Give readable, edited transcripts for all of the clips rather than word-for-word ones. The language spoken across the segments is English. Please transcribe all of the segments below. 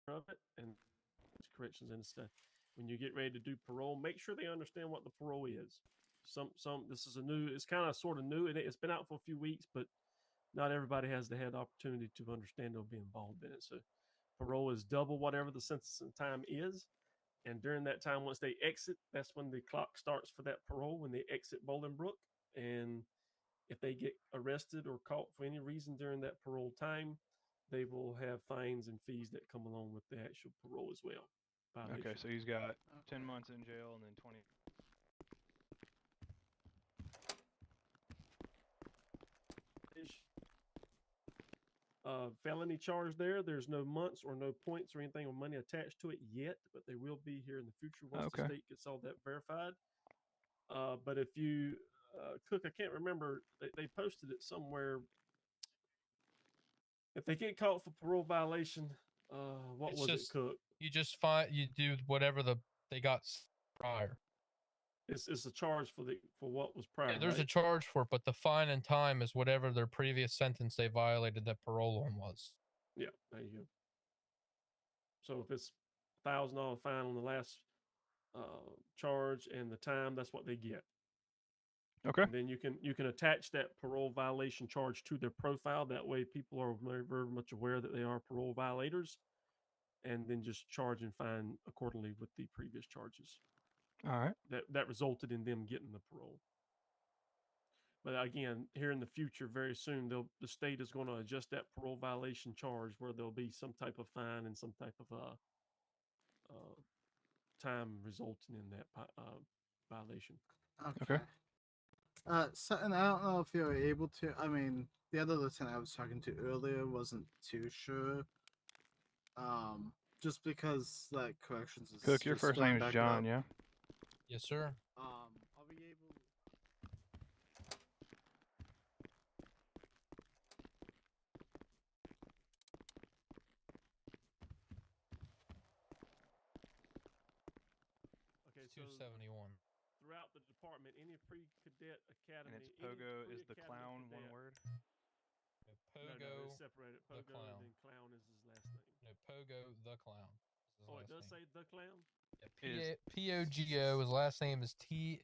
of it and corrections and stuff. When you get ready to do parole, make sure they understand what the parole is. This is a new. It's kind of sort of new, and it's been out for a few weeks, but not everybody has had the opportunity to understand or be involved in it. So parole is double whatever the sentencing time is. And during that time, once they exit, that's when the clock starts for that parole, when they exit Bolingbrook. And if they get arrested or caught for any reason during that parole time, they will have fines and fees that come along with the actual parole as well. Okay, so he's got 10 months in jail and then 20. Felony charge there. There's no months or no points or anything or money attached to it yet, but they will be here in the future once the state gets all that verified. But if you, Cook, I can't remember, they posted it somewhere. If they get caught for parole violation, what was it, Cook? You just you do whatever they got prior. It's a charge for what was prior. Yeah, there's right? a charge for it, but the fine and time is whatever their previous sentence they violated that parole on was. Yeah, there you go. So if it's $1,000 fine on the last charge and the time, that's what they get. Okay. And then you can attach that parole violation charge to their profile. That way, people are very, very much aware that they are parole violators, and then just charge and fine accordingly with the previous charges. All right. That resulted in them getting the parole. But again, here in the future, very soon, the state is going to adjust that parole violation charge where there'll be some type of fine and some type of time resulting in that violation. Okay. And I don't know if you were able to. I mean, the other lieutenant I was talking to earlier wasn't too sure. Just because like corrections is. Cook, your first name is John, yeah? Yes, sir. Are we able? Okay, 271. Throughout the department, any pre-cadet academy. And it's Pogo is the clown, one word? Pogo, no, it's separated. Pogo, the clown. And then clown is his last name. No, Pogo, the clown. Oh, it does say the clown? Yeah, Pogo, his last name is TheClown.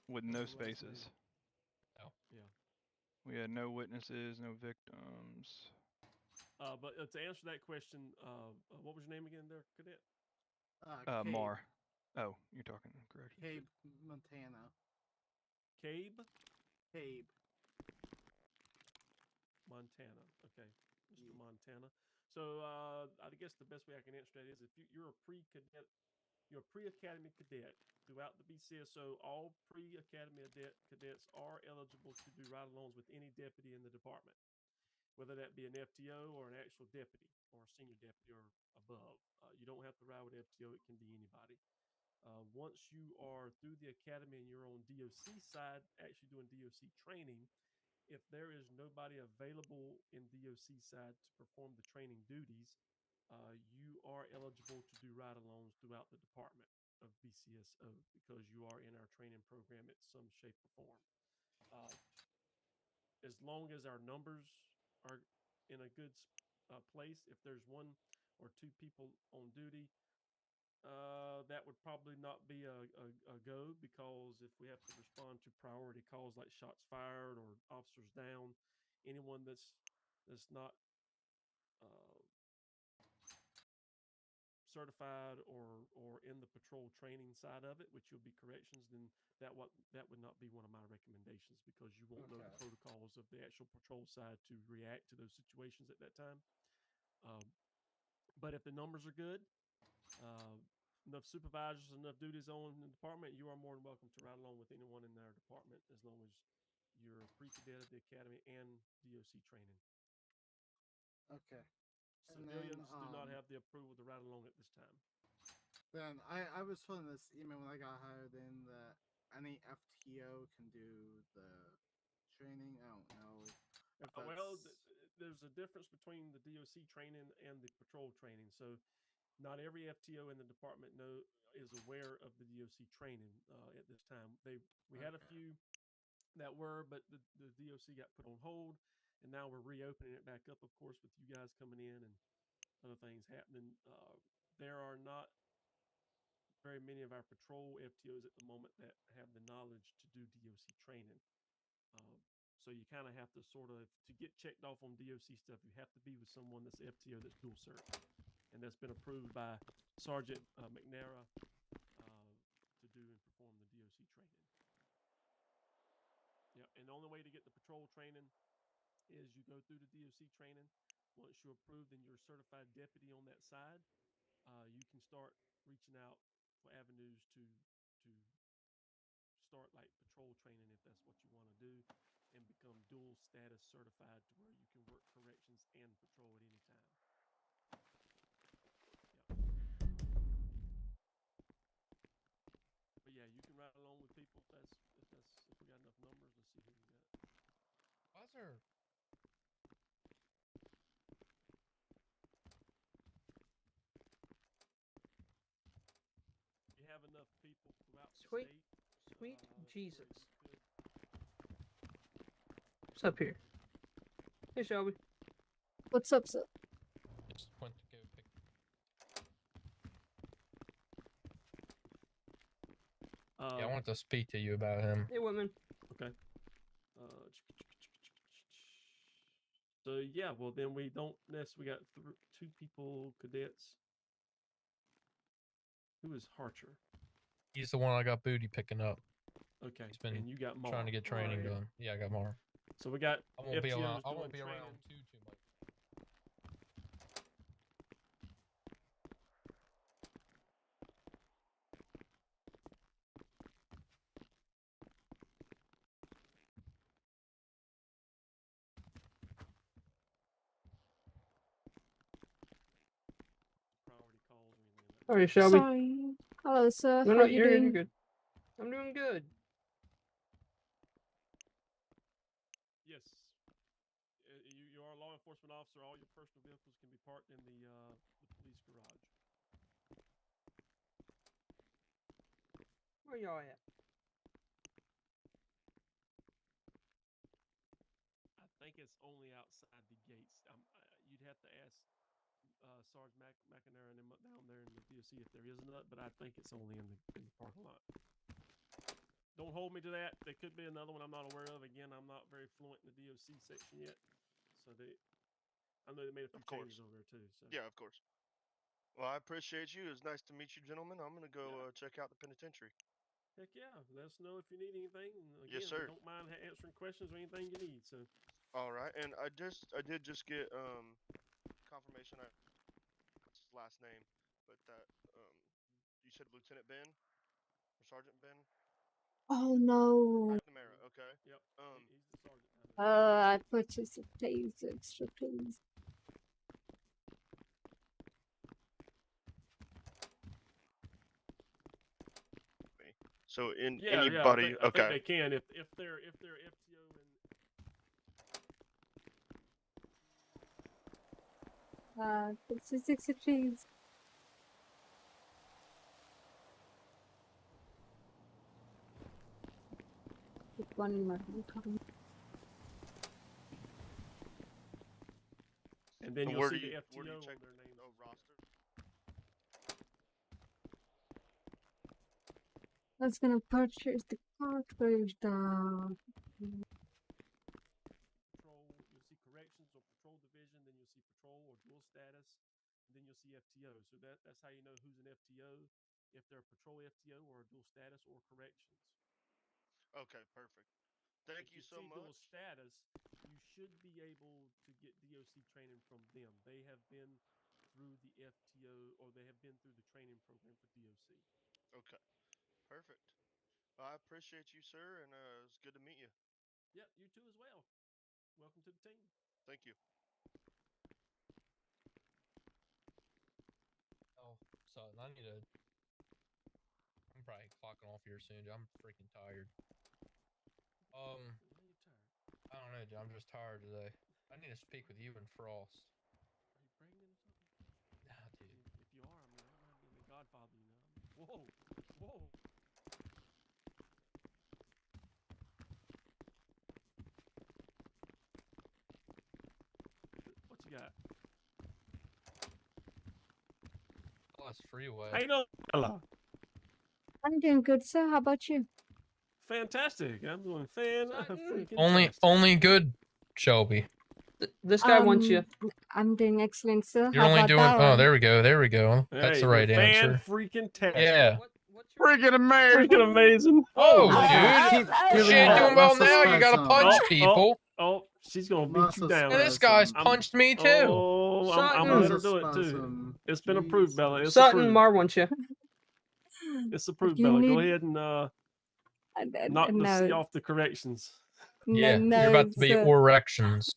With no spaces. Oh. Yeah. We had no witnesses, no victims. But to answer that question, what was your name again there, Cadet? Mar. Oh, you're talking correct. Cabe Montana. Cabe? Cabe. Montana. Okay. Mr. Montana. So I guess the best way I can answer that is if you're a pre-cadet, you're a pre-academy cadet throughout the BCSO, all pre-academy cadets are eligible to do ride-alongs with any deputy in the department, whether that be an FTO or an actual deputy or a senior deputy or above. You don't have to ride with FTO. It can be anybody. Once you are through the academy and you're on DOC side, actually doing DOC training, if there is nobody available in DOC side to perform the training duties, you are eligible to do ride-alongs throughout the department of BCSO because you are in our training program in some shape or form. As long as our numbers are in a good place, if there's one or two people on duty, that would probably not be a go, because if we have to respond to priority calls like shots fired or officers down, anyone that's not certified or in the patrol training side of it, which will be corrections, then that would not be one of my recommendations, because you won't know the protocols of the actual patrol side to react to those situations at that time. But if the numbers are good, enough supervisors, enough duties on in the department, you are more than welcome to ride along with anyone in our department, as long as you're a pre-cadet of the academy and DOC training. Okay. Civilians do not have the approval to ride along at this time. Then I was told in this email when I got hired in that any FTO can do the training. I don't know. Well, there's a difference between the DOC training and the patrol training. So not every FTO in the department is aware of the DOC training at this time. We had a few that were, but the DOC got put on hold, and now we're reopening it back up, of course, with you guys coming in and other things happening. There are not very many of our patrol FTOs at the moment that have the knowledge to do DOC training. So you kind of have to sort of, to get checked off on DOC stuff, you have to be with someone that's FTO that's dual cert, and that's been approved by Sergeant McNara to do and perform the DOC training. Yeah, and the only way to get the patrol training is you go through the DOC training. Once you're approved and you're a certified deputy on that side, you can start reaching out for avenues to start like patrol training if that's what you want to do, and become dual status certified to where you can work corrections and patrol at any time. Yeah. But yeah, you can ride along with people if we got enough numbers. Let's see who we got. Why is there? You have enough people throughout Sweet, the state. sweet where Jesus. you could- What's up here? Hey, Shelby. What's up, sir? Just went to go pick. Yeah, I want to speak to you about him. Hey, woman. Okay. So yeah, well then we don't we got two people cadets. Who is Harcher? He's the one I got booty picking up. Okay. He's been and you got Mar. trying to get training Alright. done. Yeah, I got more. So we got I won't be FTOs around. I doing won't be training. around too much. Priority calls or anything like that. All right, Shelby. Sorry. Hello, sir. No, How no, are you you're doing? good. I'm doing good. Yes. You are a law enforcement officer. All your personal vehicles can be parked in the police garage. Where y'all at? I think it's only outside the gates. You'd have to ask Sarge McNair and them down there in the DOC if there is none, but I think it's only in the parking lot. Don't hold me to that. There could be another one I'm not aware of. Again, I'm not very fluent in the DOC section yet, so I know they made a few changes over there too. So Yeah, of course. Well, I appreciate you. It was nice to meet you, gentlemen. I'm gonna go check out the penitentiary. heck yeah, let us know if you need anything. And again, Yes, sir. we don't mind answering questions or anything you need. So All right, and I did just get confirmation. What's his last name? But that you said Lieutenant Ben or Sergeant Ben Oh no. McNamara. Okay. yep, he's the sergeant. I purchased a please, extra please. So Yeah, anybody. I think okay. they can if they're FTO and Purchase extra please. Put one in my phone. and then And you'll where see do the you FTO check on their names. Oh, roster. I was gonna purchase the cartridge. Patrol, you'll see corrections or patrol division, then you'll see patrol or dual status, and then you'll see FTO. So that's how you know who's an FTO, if they're a patrol FTO or a dual status or corrections. Okay, perfect. Thank If you you so see dual much. status, you should be able to get DOC training from them. They have been through the FTO or they have been through the training program for DOC. Okay, perfect. Well, I appreciate you, sir, and it's good to meet you. Yep, you too as well. Welcome to the team. Thank you. Oh, so I need to. I'm probably clocking off here soon. Dude. I'm freaking tired. Why are you tired? I don't know, dude. I'm just tired today. I need to speak with you and Frost. Are you pregnant or something? Nah, dude. If you are, I mean, I don't mind being the godfather, you know. Whoa, whoa. West Freeway. How you doing, fella? I'm doing good, sir. How about you? Fantastic. I'm doing freaking Only good, Shelby. This guy wants you. I'm doing excellent, sir. You're How only about doing. that Oh, one? there we go. There we go. That's the right answer. Freaking tastic. Yeah. Freaking amazing. Freaking amazing. Oh, I- dude. I- Shit I- ain't doing well muscle now. You gotta spasm. punch Oh, people. Oh, she's gonna beat Muscle you down. And this spasm. guy's I'm- punched me too. Oh, I'm gonna let her Muscle do it too. spasm. It's been approved, Bella. It's Sutton, approved. Mar wants you. It's approved, You Bella. Go need- ahead and knock the C no, off the corrections. Yeah, no, you're about to be sir. erections.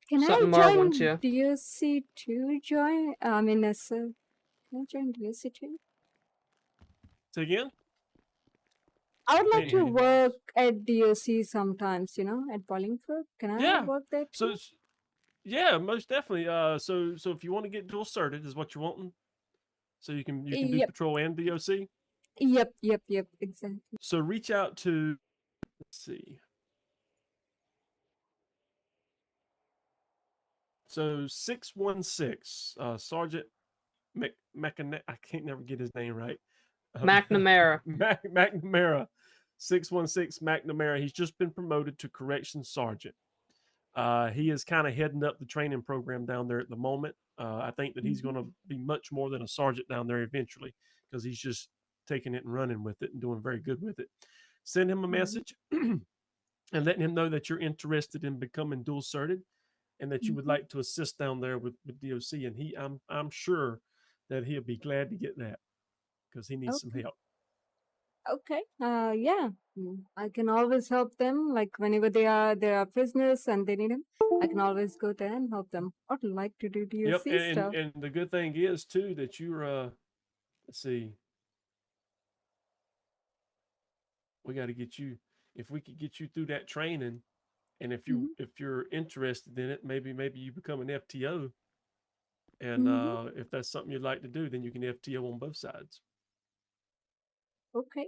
Can Sutton I Mar join wants you. DOC to join? I mean, sir, can I join DOC too? Say again? I would like Hey, to hey. work at DOC sometimes, at Bollingford. Can I Yeah. work there So, too? yeah, most definitely. So if you want to get dual certed, is what you're wanting. So you can do Yep. patrol and DOC. Yep, exactly. So reach out to. Let's see. So 616, Sergeant I can't never get his name right. McNamara. McNamara, 616 McNamara. He's just been promoted to corrections sergeant. He is kind of heading up the training program down there at the moment. I think that he's going to be much more than a sergeant down there eventually because he's just taking it and running with it and doing very good with it. Send him a message and letting him know that you're interested in becoming dual certed and that you would like to assist down there with DOC. And I'm sure that he'll be glad to get that because he needs some Okay. help. Okay. Yeah. I can always help them. Like whenever they are prisoners and they need him, I can always go there and help them. I'd like to do Yep, DOC stuff. and the good thing is too that you're let's see, we got to get you. If we could get you through that training, and if you're interested in it, maybe you become an FTO, and if that's something you'd like to do, then you can FTO on both sides. Okay.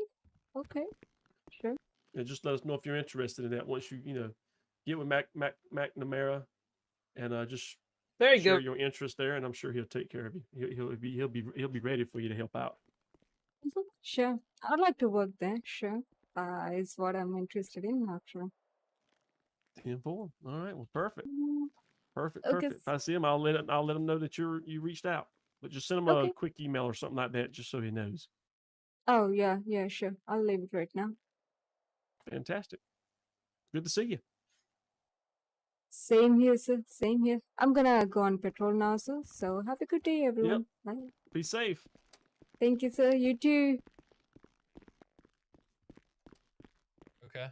Sure. And just let us know if you're interested in that once you get with McNamara and just There you share go. your interest there, and I'm sure he'll take care of you. He'll be ready for you to help out. Sure. I'd like to work there. Sure. Is what I'm interested in, after. 10-4. All right. Well, perfect. Perfect. Okay. If I see him, I'll let him know that you reached out. But just send him Okay. a quick email or something like that, just so he knows. Oh yeah, sure. I'll leave it right now. Fantastic. Good to see you. Same here, sir. Same here. I'm gonna go on patrol now, sir. So have a good day, everyone. Bye. Be safe. Thank you, sir. You too. Okay.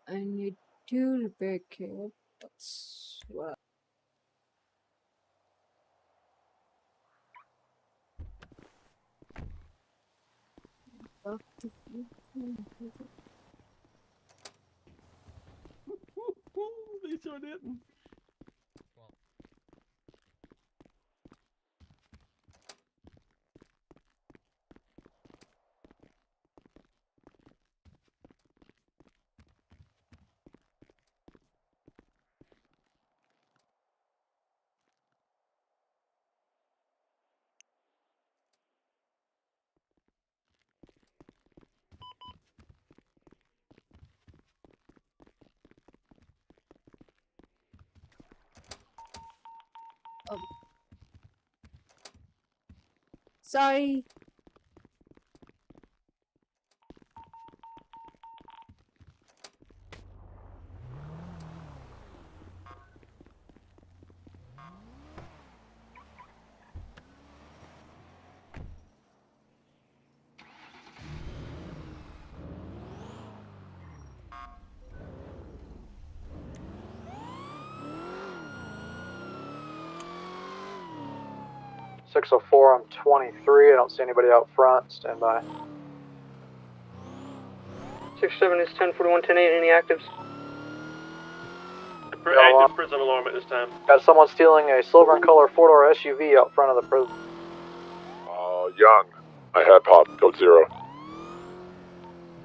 I need 2 repair kits. Well, They sure didn't. sorry. 604, I'm 23. I don't see anybody out front. Stand by. 67 is 1041, 10-8. Any actives? Active prison alarm at this time. Got someone stealing a silver and color 4-door SUV out front of the prison. Young. I have pop. Code 0.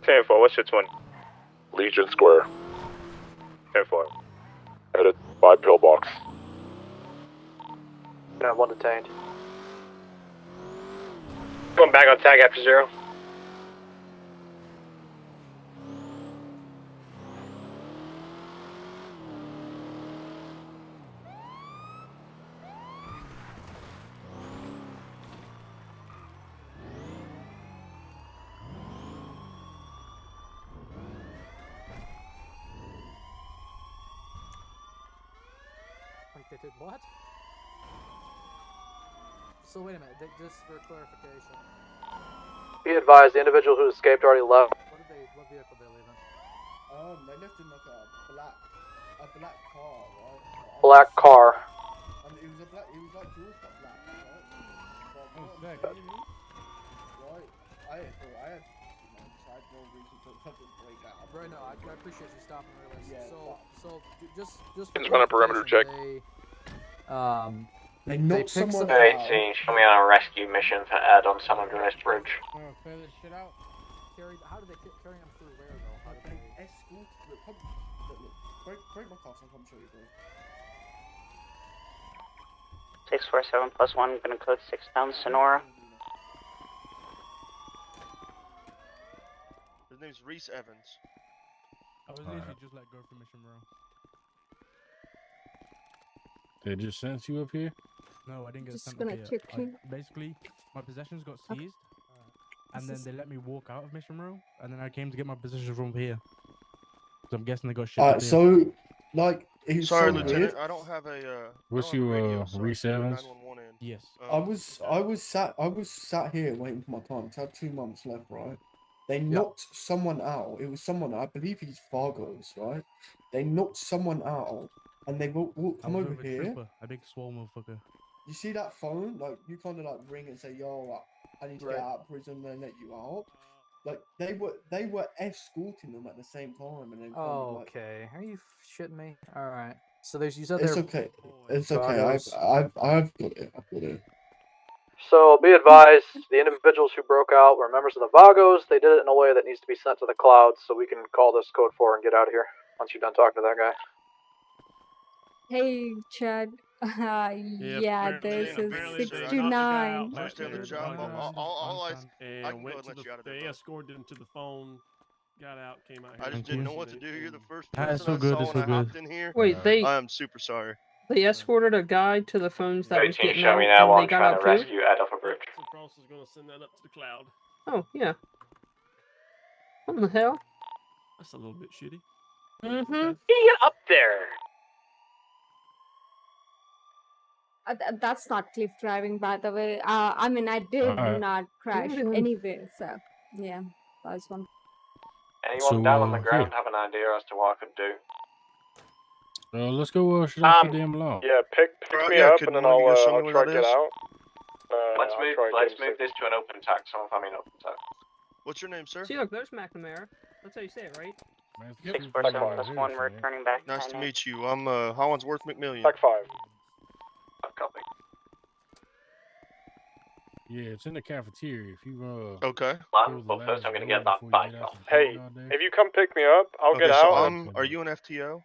10-4, what's your 20? Legion Square. 10-4. Headed by pillbox. Gonna have one detained. Going back on tag after 0. Wait, they did what? So wait a minute, just for clarification. Be advised, the individual who escaped already left. What vehicle did they leave in? They left in like a black car, right? Black car. And it was like yours but black, right? Right. I had no reason to fucking break out. Right, no, I appreciate you stopping and realizing. Yeah, So just for Let's run a perimeter check. They knocked picked someone some- out. show me on a rescue mission for Ed on San Andreas Bridge. Clear this shit out. How did they carry them through where though? How did they? Escort. Look, break my car so I can show you, bro. 647 +1, I'm gonna code 6 down Sonora. His name's Reese Evans. I was literally just let go from mission row. They just sent you up here? No, I didn't get Just sent gonna up here. check him. Basically, my possessions got Okay. seized, and This then is- they let me walk out of mission row, and then I came to get my possessions from here. So I'm guessing they got shipped up here. So, like, it's Sorry, so Lieutenant. weird. I don't have a. What's I don't have a radio, your so I Reese can do a Evans? 911 in. Yes. I was sat here waiting for my time. I had 2 months left, right? They knocked someone out. It was someone, I believe he's Fargo's, right? They knocked someone out, and they come over here. Trooper, a big swole motherfucker. You see that phone? Like, you kind of like ring and say, "Yo, I need to get out of prison," and let you out. Like, they were escorting them at the same time, and then kind of like, Okay, are you shitting me? All right. So you said it's they're okay, it's okay. Vagos. I've got it. I've got it. So be advised, the individuals who broke out were members of the Vagos. They did it in a way that needs to be sent to the clouds, so we can call this code 4 and get out of here once you're done talking to that guy. Hey, Chad. Yeah, there's a apparently, sir, I knocked 629. I understand the job. All I can And go went and to let you out of there, they bro. escorted him to the phone, got out, came out here. I just didn't know what to do. You're the first Ah, it's person so I good, saw it's when so I hopped good. in here. Wait, I'm super sorry. they escorted a guy to the phones that was 13, getting show out, me now and while they I'm got trying out to too? rescue Ed off a bridge. So Frost is going to send that up to the cloud. Oh, yeah. What the hell? That's a little bit shitty. Mm-hmm. Get up there! That's not cliff driving, by the way. I mean, I did Alright. not crash Good. anyway, so yeah, that was one. Anyone So, down on the here. ground have an idea as to what I could do? Let's go shut off your damn alarm. Yeah, pick me yeah, up could and then one of you I'll guys show me where try that to get is? out. Let's I'll move try and get him this to an open tack. Someone find me an open tack. What's your name, sir? See, look, there's McNamara. That's how you say it, right? Man, it's Yep. super 647 hard +1, here, we're man. turning back. Nice to meet you. I'm Hollinsworth McMillian. Back 5. Copy. Yeah, it's in the cafeteria. If you Okay. close the Well, first last I'm gonna door get that before you bike get out off. the Hey, all day. if you come pick me up, I'll Okay, get so out. are you an FTO?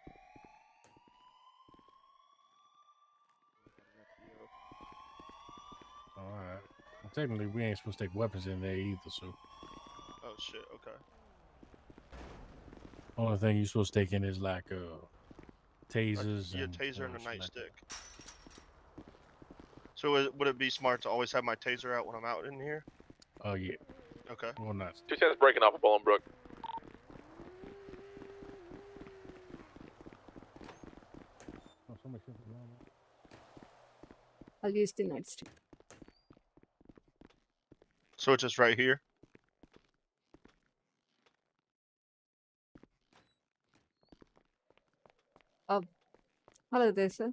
Alright. Well, technically, we ain't supposed to take weapons in there either, so. Oh shit. Okay. Only thing you're supposed to take in is like tasers. Yeah, and taser and a shit like nightstick. So would it be smart to always have my taser out when I'm out in here? that. Oh yeah. Okay. Well, not. 210's breaking off of Bolingbrook. Oh, somebody shut the alarm off. I'll use the nightstick. So it's just right here. Hello there, sir.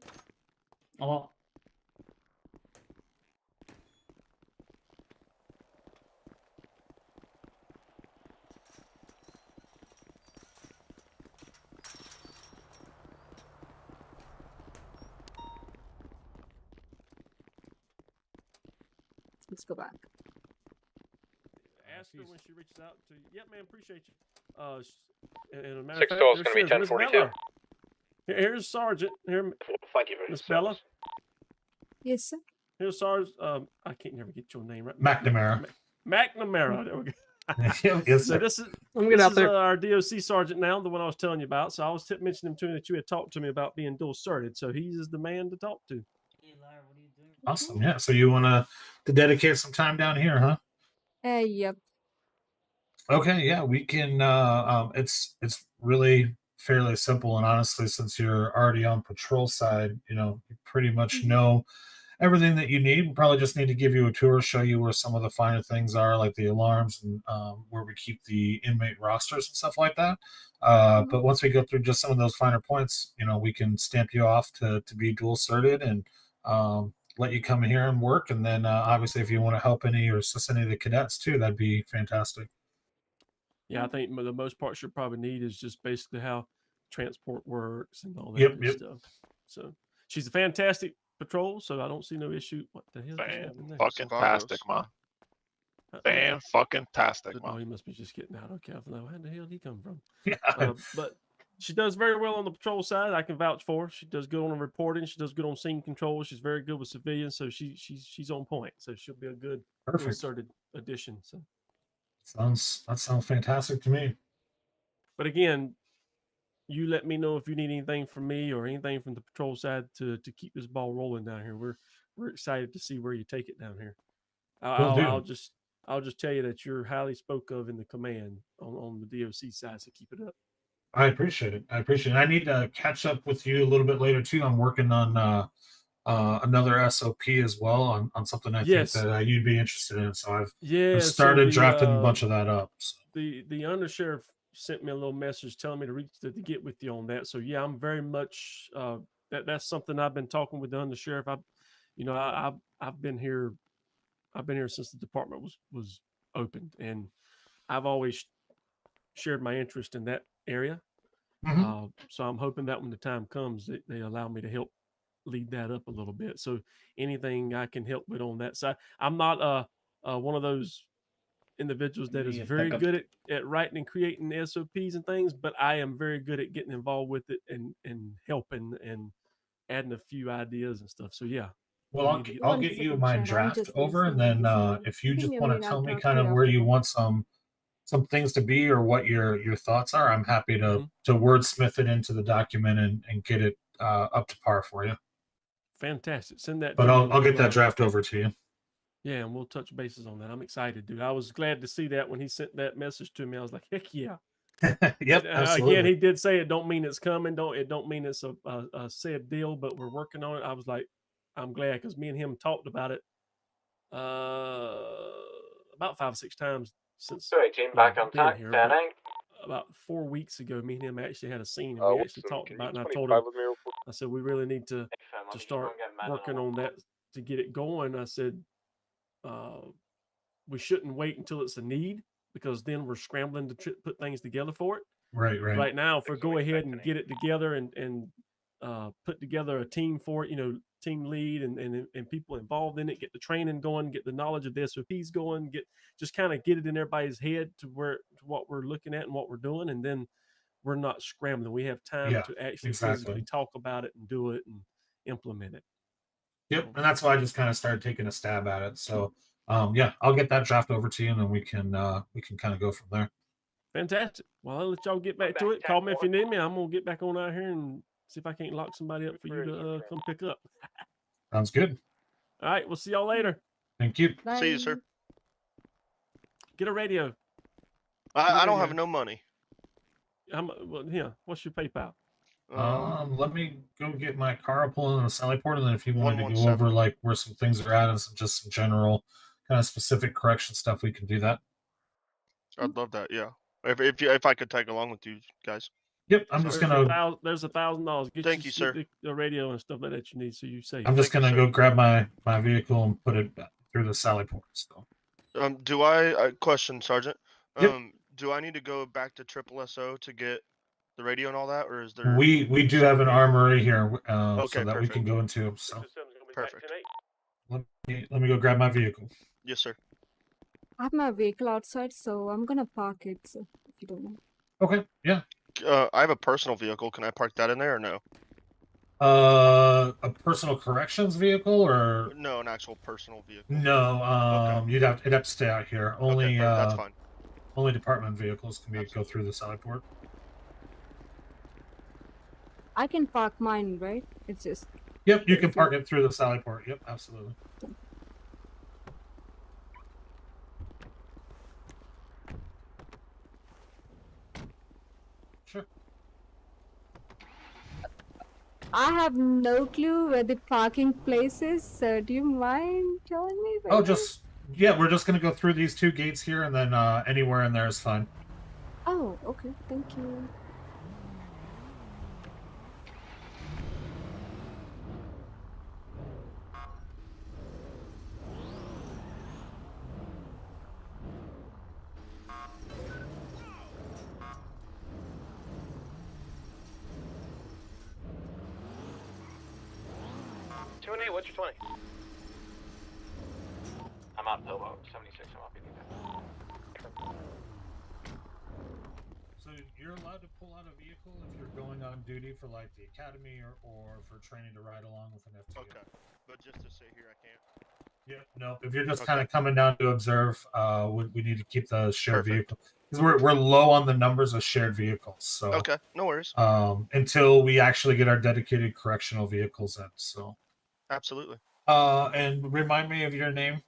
Oh, Let's go back. Ask her when she reaches out to you. Yep, man, appreciate you. And a matter 6 of fact, toll is there going to be she is, Miss 1042. Bella. Here's Sergeant. Here, Thank you, Miss Bella. Yes, sir. Here's Sergeant. I can't never get your name right. McNamara. McNamara. There we go. Yes, So sir. this is I'm gonna have to. our DOC sergeant now, the one I was telling you about. So I was mentioning to him that you had talked to me about being dual certed. So he's the man to talk to. Awesome. Yeah. So you want to dedicate some time down here, huh? Yep. Okay. Yeah, we can. It's really fairly simple, and honestly, since you're already on patrol side, you pretty much know everything that you need. We probably just need to give you a tour, show you where some of the finer things are, like the alarms and where we keep the inmate rosters and stuff like that. But once we go through just some of those finer points, we can stamp you off to be dual certed and let you come here and work. And then obviously, if you want to help any or assist any of the cadets too, that'd be fantastic. Yeah, I think the most part you'll probably need is just basically how transport works and all that Yep, good yep. stuff. So she's a fantastic patrol, so I don't see no issue. What the hell just happened there? Fan-fucking-tastic, man. Fan-fucking-tastic, Oh, man. he must be just getting out. Okay, I thought, where the hell did he come from? But she does very well on the patrol side. I can vouch for her. She does good on the reporting. She does good on scene control. She's very good with civilians, so she's on point. So she'll be a good inserted addition. So that sounds fantastic to me. but again, you let me know if you need anything from me or anything from the patrol side to keep this ball rolling down here. We're excited to see where you take it down here. I'll just tell you that you're highly spoke of in the command on the DOC side, so keep it up. I appreciate it. I need to catch up with you a little bit later too. I'm working on another SOP as well on something I think that you'd be interested in. So I've started drafting a bunch of that up. So. The undersheriff sent me a little message telling me to get with you on that. So yeah, I'm very much that's something I've been talking with the undersheriff. I've been here since the department was opened, and I've always shared my interest in that area. So I'm hoping that when the time comes, they allow me to help lead that up a little bit. So anything I can help with on that side. I'm not one of those individuals that is very good at writing and creating SOPs and things, but I am very good at getting involved with it and helping and adding a few ideas and stuff. So yeah. Well, I'll get you my draft over, and then if you just want to tell me kind of where you want some things to be or what your thoughts are, I'm happy to wordsmith it into the document and get it up to par for you. Fantastic. Send that. But I'll get that draft over to you. Yeah, and we'll touch bases on that. I'm excited, dude. I was glad to see that when he sent that message to me. I was like, heck yeah. Yep. Absolutely. Again, he did say it don't mean it's coming. It don't mean it's a said deal, but we're working on it. I was like, I'm glad because me and him talked about it about 5 or 6 times since. Sorry, team back on time. About 4 weeks ago, me and him actually had a scene and we actually talked about it. And I told him, I said, we really need to start working on that to get it going. I said, we shouldn't wait until it's a need because then we're scrambling to put things together for it. Right. Right now, if we go ahead and get it together and put together a team for it, team lead and people involved in it, get the training going, get the knowledge of the SOPs going, just kind of get it in everybody's head to what we're looking at and what we're doing, and then we're not scrambling. We have time to actually physically talk about it and do it and implement it. Yep, and that's why I just kind of started taking a stab at it. So yeah, I'll get that draft over to you, and then we can kind of go from there. Fantastic. Well, I'll let y'all get back to it. Call me if you need me. I'm gonna get back on out here and see if I can't lock somebody up for you to come pick up. Sounds good. All right, we'll see y'all later. Thank you. Bye. See you, sir. Get a radio. I don't have no money. What's your PayPal? Let me go get my car, pull in the Sally Port, and then if you wanted to go over like where some things are at and some general kind of specific correction stuff, we can do that. I'd love that. Yeah. If I could tag along with you guys. Yep, I'm just gonna. There's $1,000. Thank you, sir. The radio and stuff like that you need, so you say. I'm just gonna go grab my vehicle and put it through the Sally Port. So. Do I question, Sergeant? Yep. Do I need to go back to Triple SO to get the radio and all that, or is there? We do have an armory here, so that perfect. we can go into. So. Perfect. Let me go grab my vehicle. Yes, sir. I have my vehicle outside, so I'm gonna park it. So if you don't mind. Okay, yeah. I have a personal vehicle. Can I park that in there or no? A personal corrections vehicle or No, an actual personal vehicle. no? Okay. It'd have to stay out here. Only Okay, that's fine. only department vehicles can go through the sally port. I can park mine, right? It's just. Yep, you can park it through the sally port. Yep, absolutely. Sure. I have no clue where the parking place is. So do you mind telling me? Oh, we're just gonna go through these 2 gates here, and then anywhere in there is fine. Oh, okay. Thank you. What's your 20? I'm out Pillow, 76, I'm out BD. So you're allowed to pull out a vehicle if you're going on duty for like the academy or for training to ride along with an FTO. Okay, but just to stay here, I can't. Yeah, no. If you're just kind of coming down to observe, we need to keep the shared vehicle because we're low on the numbers of shared vehicles. So okay, no worries. Until we actually get our dedicated correctional vehicles in. So absolutely. And remind me of your name,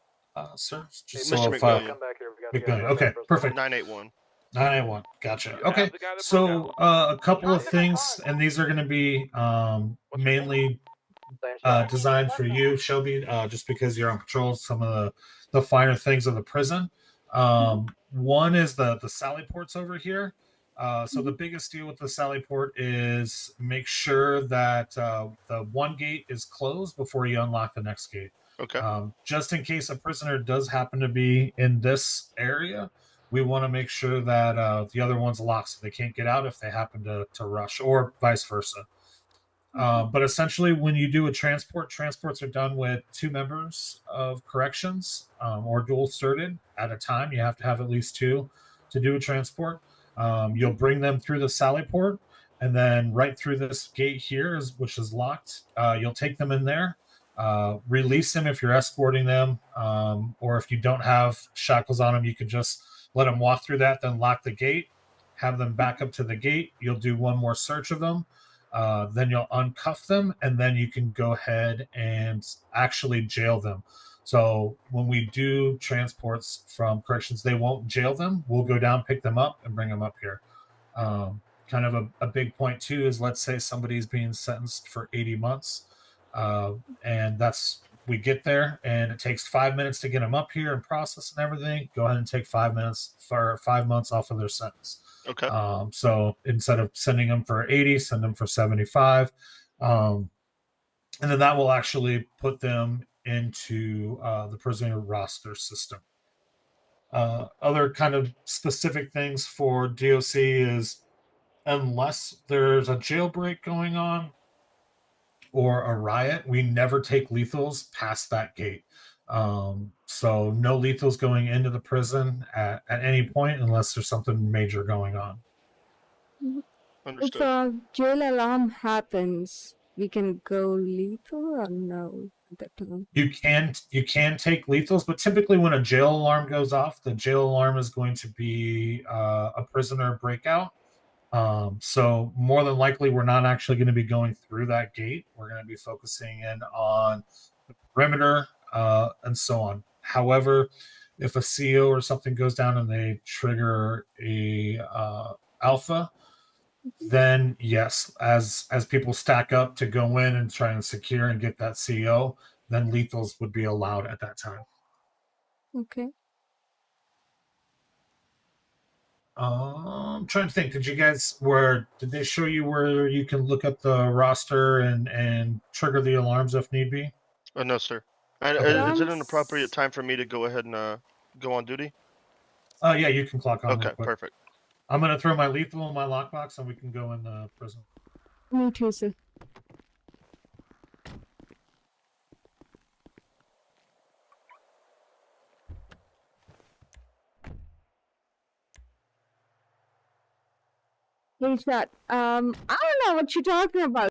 sir. Just Mr. McWilliam. Come back here. We got McWilliam. Okay, perfect. 981. 981. Gotcha. Okay. So a couple of things, and these are going to be mainly designed for you, Shelby, just because you're on patrol. Some of the finer things of the prison. One is the sally ports over here. So the biggest deal with the sally port is make sure that the one gate is closed before you unlock the next gate. Okay. Just in case a prisoner does happen to be in this area, we want to make sure that the other one's locked so they can't get out if they happen to rush, or vice versa. But essentially, when you do a transports are done with 2 members of corrections or dual certed at a time. You have to have at least 2 to do a transport. You'll bring them through the sally port, and then right through this gate here, which is locked. You'll take them in there, release them if you're escorting them, or if you don't have shackles on them, you can just let them walk through that, then lock the gate, have them back up to the gate. You'll do one more search of them. Then you'll uncuff them, and then you can go ahead and actually jail them. So when we do transports from corrections, they won't jail them. We'll go down, pick them up, and bring them up here. Kind of a big point, too, is let's say somebody's being sentenced for 80 months. And we get there, and it takes 5 minutes to get them up here and process and everything. Go ahead and take 5 minutes for 5 months off of their sentence. Okay. So instead of sending them for 80, send them for 75. And then that will actually put them into the prisoner roster system. Other kind of specific things for DOC is unless there's a jailbreak going on or a riot, we never take lethals past that gate. So no lethals going into the prison at any point unless there's something major going on. Understood. If a jail alarm happens, we can go lethal or no at that time? You can take lethals, but typically when a jail alarm goes off, the jail alarm is going to be a prisoner breakout. So more than likely, we're not actually going to be going through that gate. We're going to be focusing in on the perimeter and so on. However, if a CO or something goes down and they trigger a alpha, then yes, as people stack up to go in and try and secure and get that CO, then lethals would be allowed at that time. Okay. I'm trying to think. Did they show you where you can look up the roster and trigger the alarms if need be? No, sir. Okay. Is it an appropriate time for me to go ahead and go on duty? Yeah, you can clock on. Okay, real quick. perfect. I'm gonna throw my lethal in my lockbox and we can go in the prison. Me too, sir. Hey, chat. I don't know what you're talking about.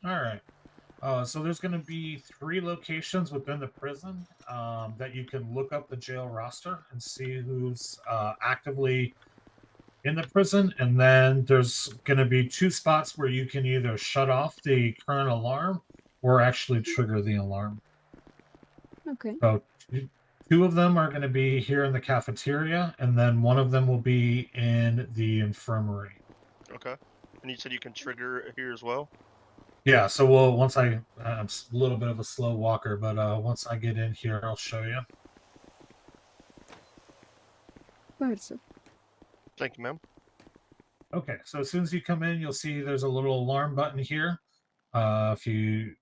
All right. So there's going to be 3 locations within the prison that you can look up the jail roster and see who's actively in the prison. And then there's going to be 2 spots where you can either shut off the current alarm or actually trigger the alarm. Okay. So 2 of them are going to be here in the cafeteria, and then 1 of them will be in the infirmary. Okay. And you said you can trigger it here as well? Yeah, so once I'm a little bit of a slow walker, but once I get in here, I'll show you. Go ahead, sir. Thank you, ma'am. Okay, so as soon as you come in, you'll see there's a little alarm button here. If you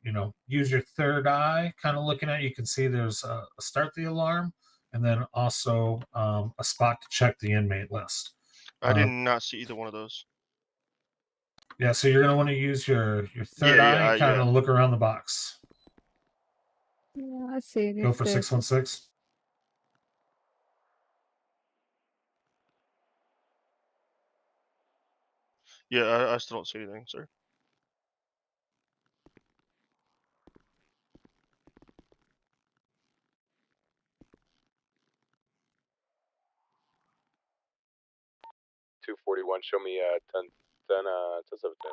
use your third eye, kind of looking at it, you can see there's a start the alarm, and then also a spot to check the inmate list. I did not see either one of those. Yeah, so you're gonna want to use your third eye and kind of look around the box. Yeah, I see it. Go for 616. Yeah, I still don't see anything, sir. Show me 10, 10, 17.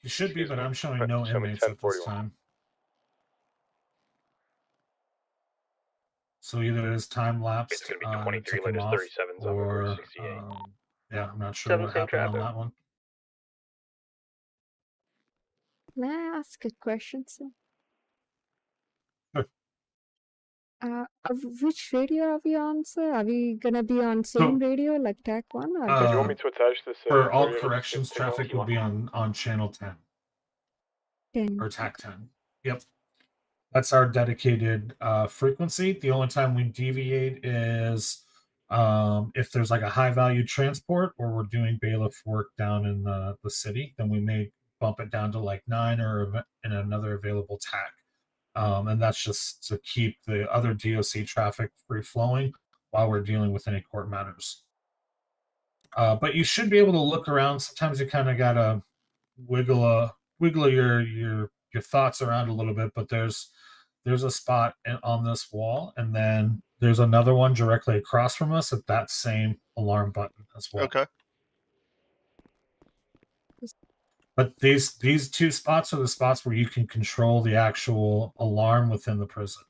You should be, Excuse but me. I'm showing no Show me inmates at this 1041. time. So either it's time lapsed, It's gonna be 23 took them latest off, 37s on or Route 68. yeah, I'm not sure what happened on that one. May I ask a question, sir? Sure. Which radio are we on, sir? Are we gonna be on same radio like TAC 1 or Do you want me different? to attach this? For all radio corrections, to traffic will be on channel 10 10. or TAC 10. Yep, that's our dedicated frequency. The only time we deviate is if there's like a high value transport or we're doing bailiff work down in the city, then we may bump it down to like 9 or in another available TAC. And that's just to keep the other DOC traffic free flowing while we're dealing with any court matters. But you should be able to look around. Sometimes you kind of gotta wiggle your thoughts around a little bit. But there's a spot on this wall, and then there's another one directly across from us at that same alarm button as well. Okay. But these 2 spots are the spots where you can control the actual alarm within the prison.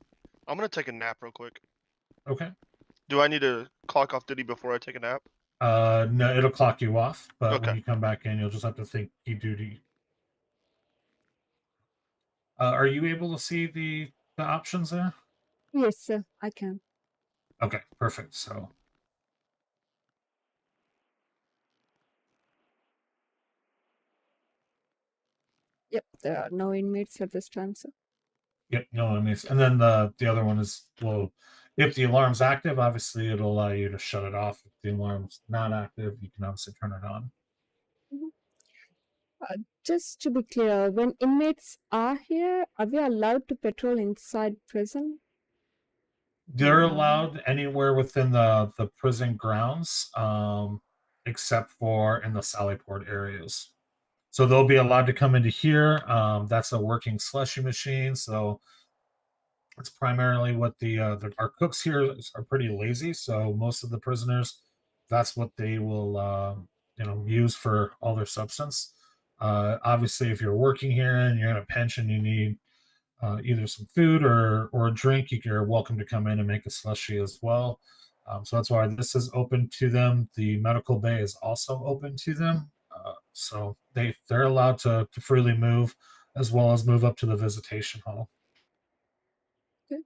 I'm gonna take a nap real quick. Okay. Do I need to clock off duty before I take a nap? No, it'll clock you off, but Okay. when you come back in, you'll just have to think keep duty. Are you able to see the options there? Yes, sir. I can. Okay, perfect. So Yep, there are no inmates at this time, sir. yep, no enemies. And then the other one is, well, if the alarm's active, obviously it'll allow you to shut it off. If the alarm's not active, you can obviously turn it on. Just to be clear, when inmates are here, are we allowed to patrol inside prison? They're allowed anywhere within the prison grounds, except for in the Sallyport areas. So they'll be allowed to come into here. That's a working slushy machine. So it's primarily what our cooks here are pretty lazy. So most of the prisoners, that's what they will use for all their substance. Obviously, if you're working here and you're in a pension, you need either some food or a drink. You're welcome to come in and make a slushy as well. So that's why this is open to them. The medical bay is also open to them. So they're allowed to freely move, as well as move up to the visitation hall. Okay.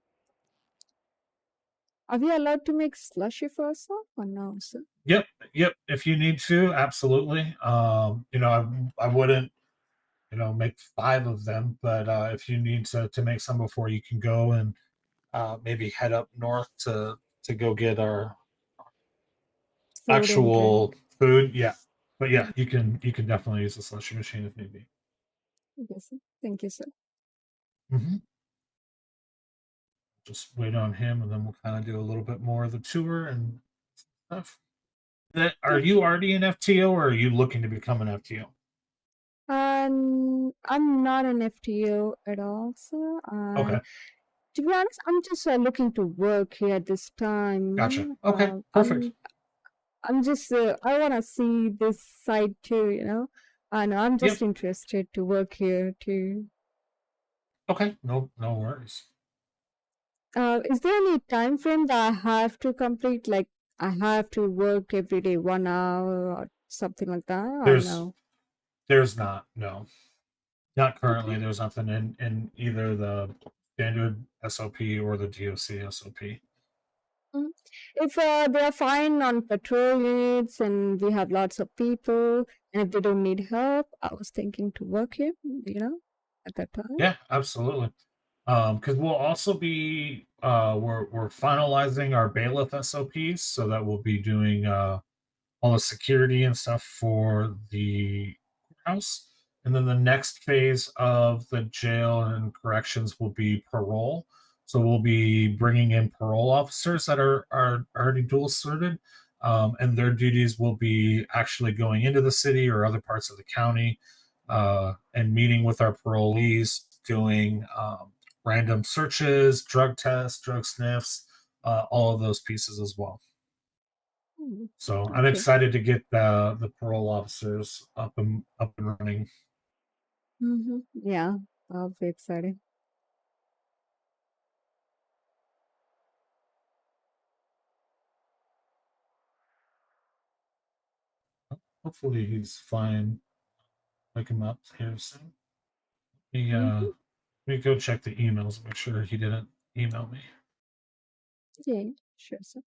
Are we allowed to make slushy for ourselves or no, sir? Yep. If you need to, absolutely. I wouldn't make 5 of them. But if you need to make some before, you can go and maybe head up north to go get our Food and drink. actual food. Yeah, but yeah, you can definitely use the slushy machine if need be. Yes, sir. Thank you, sir. Mm-hmm. Just wait on him, and then we'll kind of do a little bit more of the tour and stuff. Are you already an FTO, or are you looking to become an FTO? I'm not an FTO at all, sir. Okay, To be honest, I'm just looking to work here at this time. gotcha. Okay, perfect. I'm just I want to see this side too, and I'm Yep. just interested to work here too. Okay, no worries. Is there any time frame that I have to complete? Like I have to work every day 1 hour or something like that, or no? There's not, no, not currently. Okay. There's nothing in either the standard SOP or the DOC SOP. If they're fine on patrol units and we have lots of people, and if they don't need help, I was thinking to work here, at that time. Yeah, absolutely. Because we'll also be we're finalizing our bailiff SOPs, so that we'll be doing all the security and stuff for the house. And then the next phase of the jail and corrections will be parole. So we'll be bringing in parole officers that are already dual certed, and their duties will be actually going into the city or other parts of the county and meeting with our parolees, doing random searches, drug tests, drug sniffs, all of those pieces as well. So I'm Okay. excited to get the parole officers up and running. Yeah, I'll be excited. Hopefully he's fine. Wake him up here soon. Let me go check the emails, make sure he didn't email me. Yeah, sure, sir.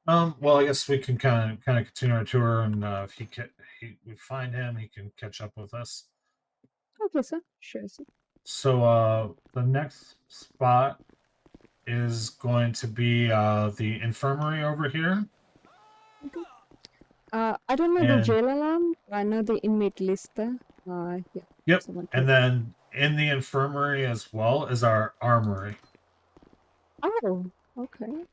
Well, I guess we can kind of continue our tour, and if we find him, he can catch up with us. Okay, sir. Sure, sir. So the next spot is going to be the infirmary over here. Okay. I don't know the jail alarm. I know the inmate list there. Yeah. Yep. Someone And told- then in the infirmary as well is our armory. Oh, okay.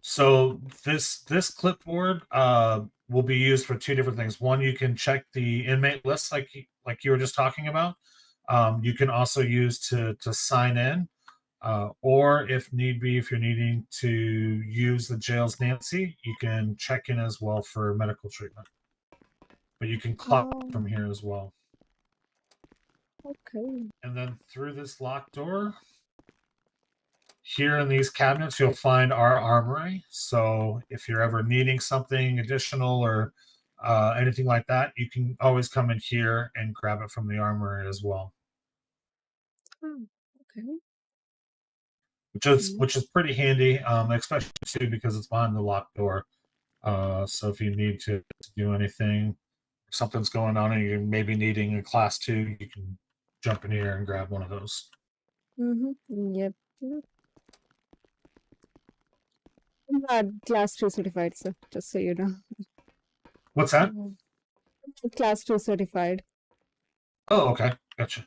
So this clipboard will be used for 2 different things. One, you can check the inmate list like you were just talking about. You can also use to sign in, or if need be, if you're needing to use the jail's Nancy, you can check in as well for medical treatment. But you can clock from here as well. Okay. And then through this locked door, here in these cabinets, you'll find our armory. So if you're ever needing something additional or anything like that, you can always come in here and grab it from the armory as well. Oh, okay. Which is pretty handy, especially too because it's behind the locked door. So if you need to do anything, something's going on, and you're maybe needing a class 2, you can jump in here and grab one of those. Yep. I'm not class 2 certified, sir. Just so you know. What's that? Class 2 certified. Oh, okay, gotcha.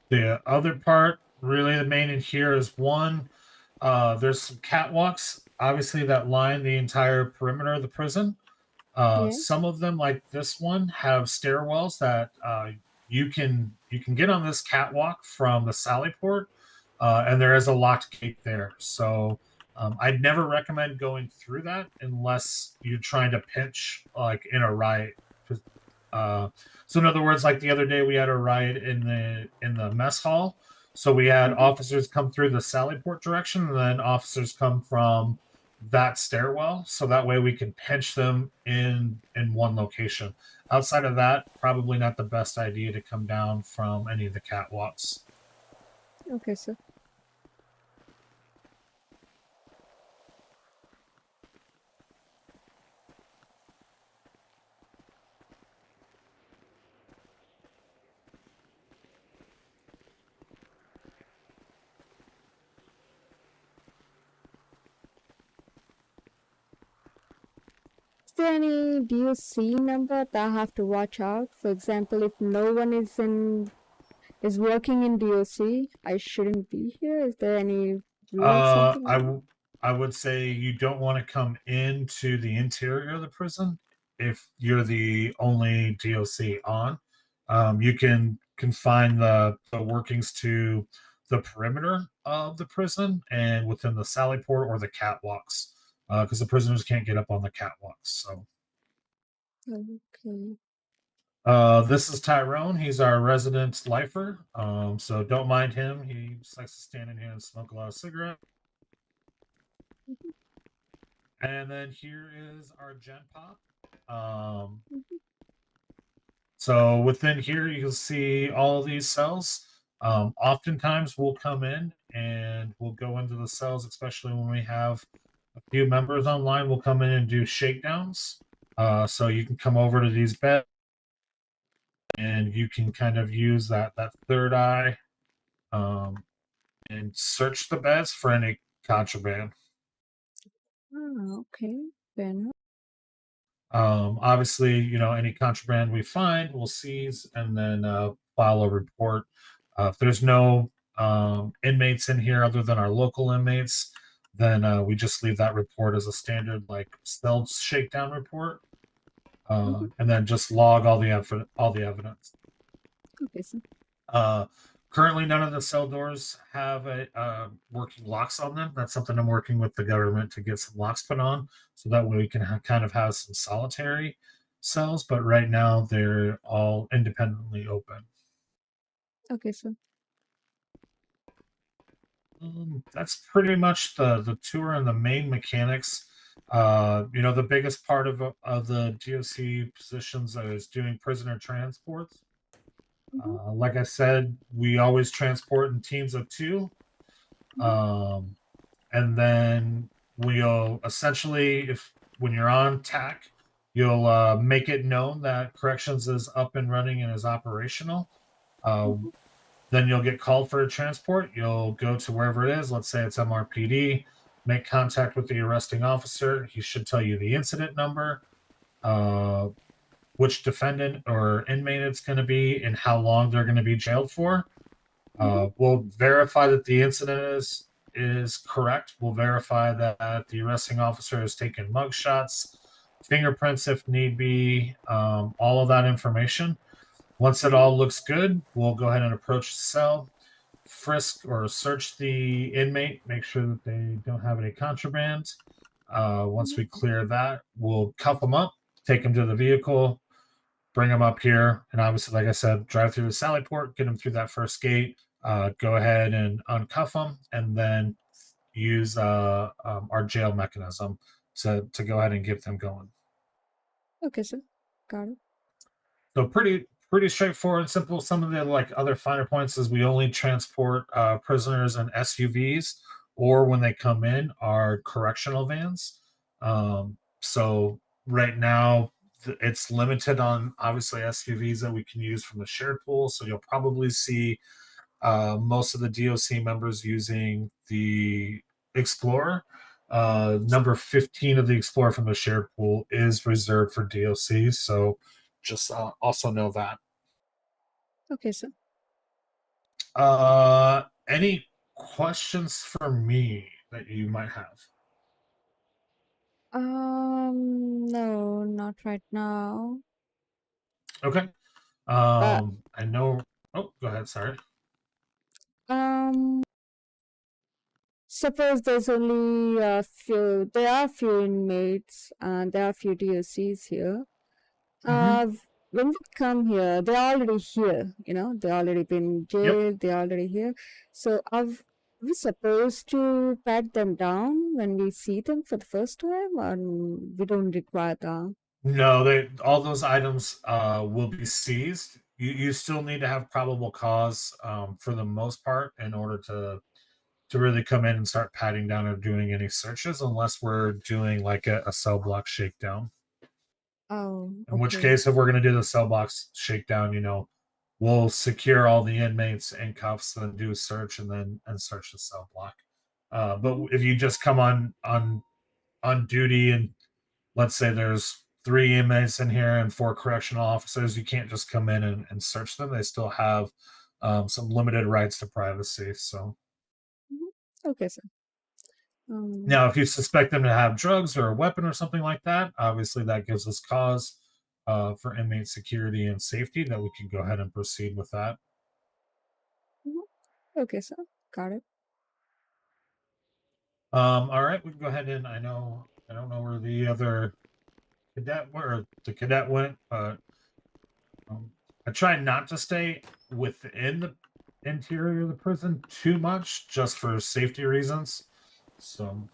The other part, really the main in here is one, there's some catwalks, obviously, that line the entire perimeter of the prison. Yeah. Some of them, like this one, have stairwells that you can get on this catwalk from the sally port, and there is a locked gate there. So I'd never recommend going through that unless you're trying to pinch like in a riot. So in other words, like the other day we had a riot in the mess hall. So we had officers come through the Sallyport direction, and then officers come from that stairwell. So that way we can pinch them in one location. Outside of that, probably not the best idea to come down from any of the catwalks. Okay, sir. Is there any DOC number that I have to watch out? For example, if no one is working in DOC, I shouldn't be here. Is there any rule something like that? I would say you don't want to come into the interior of the prison if you're the only DOC on. You can confine the workings to the perimeter of the prison and within the sally port or the catwalks, because the prisoners can't get up on the catwalks. So. Okay. This is Tyrone. He's our resident lifer. So don't mind him. He just likes to stand in here and smoke a lot of cigarettes. And then here is our Gen Pop. So within here, you can see all of these cells. Oftentimes, we'll come in and we'll go into the cells, especially when we have a few members online. We'll come in and do shakedowns. So you can come over to these beds and you can kind of use that third eye and search the beds for any contraband. Oh, okay. Fair enough. Obviously, any contraband we find, we'll seize and then file a report. If there's no inmates in here other than our local inmates, then we just leave that report as a standard like cell shakedown report, and then just log all the evidence. Okay, sir. Currently, none of the cell doors have working locks on them. That's something I'm working with the government to get some locks put on, so that way we can kind of have some solitary cells. But right now, they're all independently open. Okay, sir. That's pretty much the tour and the main mechanics. The biggest part of the DOC positions is doing prisoner transports. Like I said, we always transport in teams of 2. And then we'll essentially, when you're on TAC, you'll make it known that corrections is up and running and is operational. Then you'll get called for a transport. You'll go to wherever it is. Let's say it's MRPD. Make contact with the arresting officer. He should tell you the incident number, which defendant or inmate it's going to be, and how long they're going to be jailed for. We'll verify that the incident is correct. We'll verify that the arresting officer has taken mug shots, fingerprints if need be, all of that information. Once it all looks good, we'll go ahead and approach the cell, frisk or search the inmate, make sure that they don't have any contraband. Once we clear that, we'll cuff them up, take them to the vehicle, bring them up here, and obviously, like I said, drive through the sally port, get them through that first gate, go ahead and uncuff them, and then use our jail mechanism to go ahead and get them going. Okay, sir. Got it. So pretty straightforward and simple. Some of the other finer points is we only transport prisoners in SUVs, or when they come in are correctional vans. So right now it's limited on obviously SUVs that we can use from the shared pool. So you'll probably see most of the DOC members using the Explorer. Number 15 of the Explorer from the shared pool is reserved for DOC. So just also know that. Okay, sir. Any questions for me that you might have? No, not right now. Okay. Uh, I know. Oh, go ahead. Sorry. Suppose there's only a few, there are few inmates and there are few DOCs here. When we come here, they're already here, they're already been jailed, they're already here. So are we supposed to pat them down when we see them for the first time, or we don't require that? No, all those items will be seized. You still need to have probable cause for the most part in order to really come in and start patting down or doing any searches, unless we're doing like a cell block shakedown. Oh, In which okay. case, if we're going to do the cell box shakedown, we'll secure all the inmates in cuffs, then do a search, and search the cell block. But if you just come on duty, and let's say there's 3 inmates in here and 4 correctional officers, you can't just come in and search them. They still have some limited rights to privacy. So Okay, sir. now, if you suspect them to have drugs or a weapon or something like that, obviously that gives us cause for inmate security and safety, that we can go ahead and proceed with that. Okay, sir. Got it. All right, we can go ahead and I don't know where the other cadet went, but I try not to stay within the interior of the prison too much, just for safety reasons. So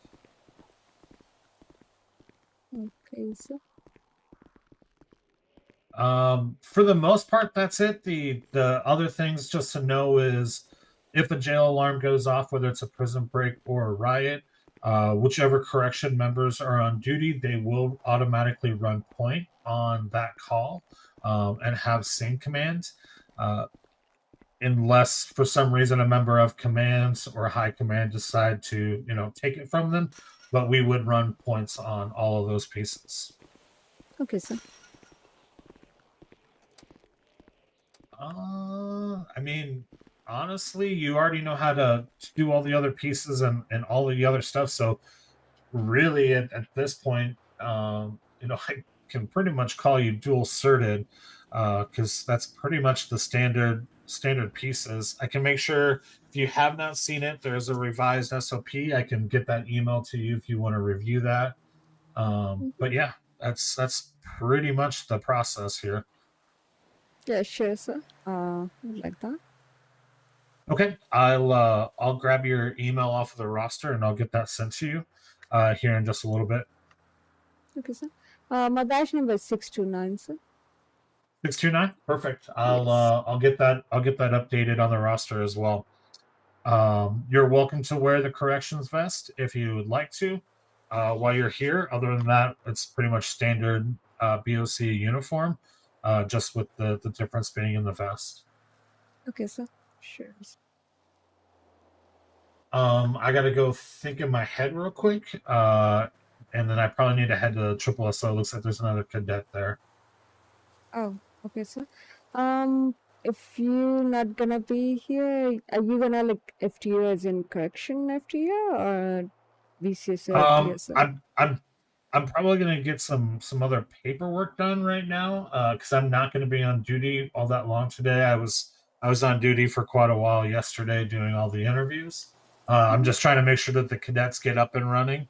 Okay, sir. For the most part, that's it. The other things just to know is if a jail alarm goes off, whether it's a prison break or a riot, whichever correction members are on duty, they will automatically run point on that call and have scene command. Unless for some reason a member of commands or high command decide to, take it from them, but we would run points on all of those pieces. Okay, sir. I mean, honestly, you already know how to do all the other pieces and all the other stuff. So really at this point, I can pretty much call you dual certed, because that's pretty much the standard pieces. I can make sure if you have not seen it, there's a revised SOP. I can get that email to you if you want to review that. But yeah, that's pretty much the process here. Yeah, sure, sir. Like that. Okay, I'll grab your email off of the roster and I'll get that sent to you here in just a little bit. Okay, sir. My badge number is 629, sir. 629, perfect. Yes. I'll get that updated on the roster as well. You're welcome to wear the corrections vest if you would like to while you're here. Other than that, it's pretty much standard BOC uniform, just with the difference being in the vest. Okay, sir. Sure. I gotta go think in my head real quick, and then I probably need to head to Triple SO. Looks like there's another cadet there. Oh, okay, sir. If you're not gonna be here, are you gonna like FTO as in correction FTO or BCSO FTO, sir? I'm probably gonna get some other paperwork done right now, because I'm not gonna be on duty all that long today. I was on duty for quite a while yesterday doing all the interviews. I'm just trying to make sure that the cadets get up and running.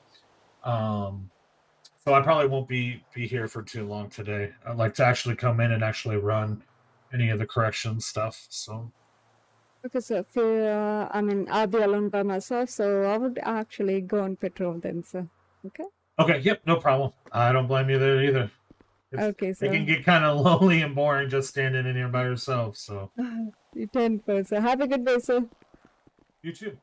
So I probably won't be here for too long today. I'd like to actually come in and actually run any of the correction stuff. So Okay, sir. I mean, I'll be alone by myself, so I would actually go on patrol then, sir. Okay? okay, yep, no problem. I don't blame you there either. Okay, sir. It can get kind of lonely and boring just standing in here by yourself. So You 10%, sir. Have a good day, sir. you too.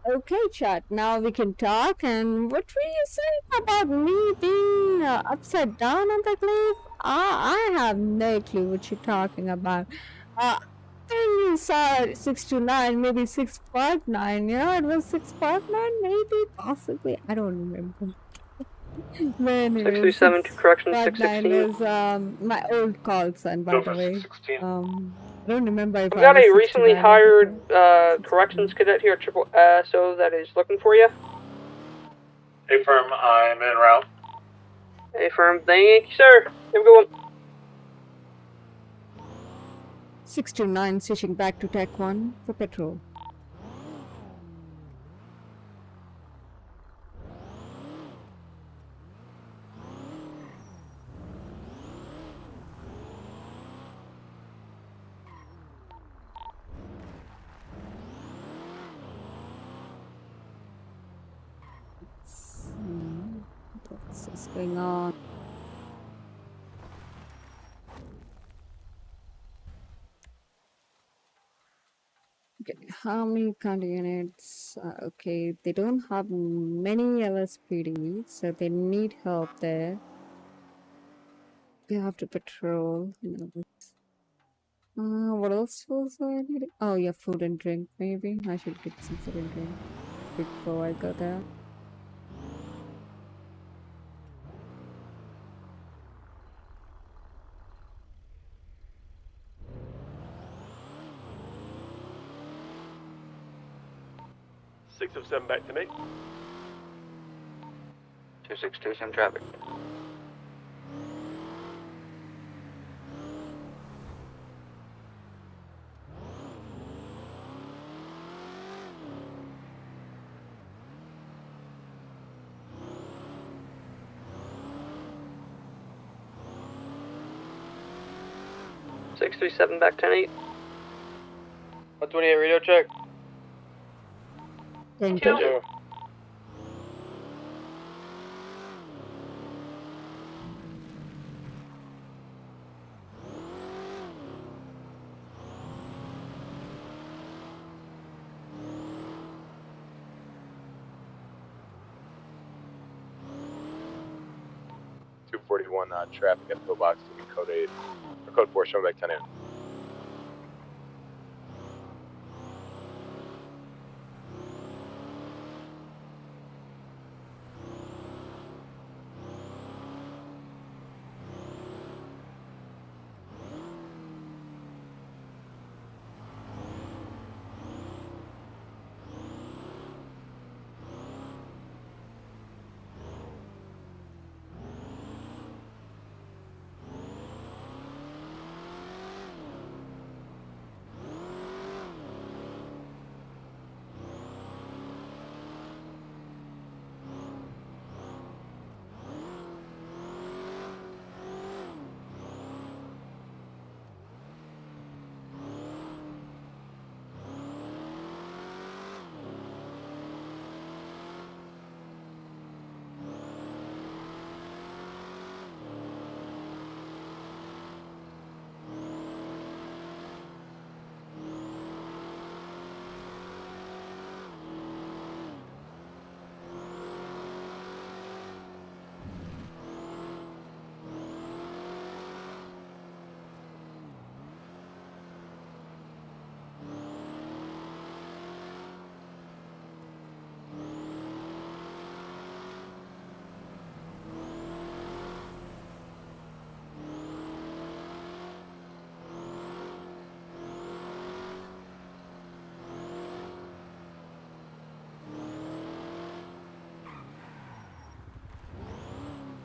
Okay, chat. Now we can talk. And what were you saying about me being upside down on the cliff? I have no clue what you're talking about. I think you saw 629, maybe 659. You know, it was 659, maybe, possibly. I don't remember. Man, 637 to correction, 659 616. is my old call sign, by the way. I don't remember if I've I got was a recently 69 at the hired time. corrections cadet here at Triple SO that is looking for you. Hey, firm, I'm en route. Hey, firm. Thank you, sir. Have a good one. 629 switching back to Tech 1 for petrol. What's going on? Okay, how many county units? Okay, they don't have many LSPD, so they need help there. They have to patrol. What else was I needing? Oh yeah, food and drink. Maybe I should get some food and drink before I go there. Six of 7 back to me. 262, some traffic. Six 3-7 back 10-8. 128 radio check. Thank you. 2. Traffic at pillbox to be code 8 or code 4 showing back 10-8.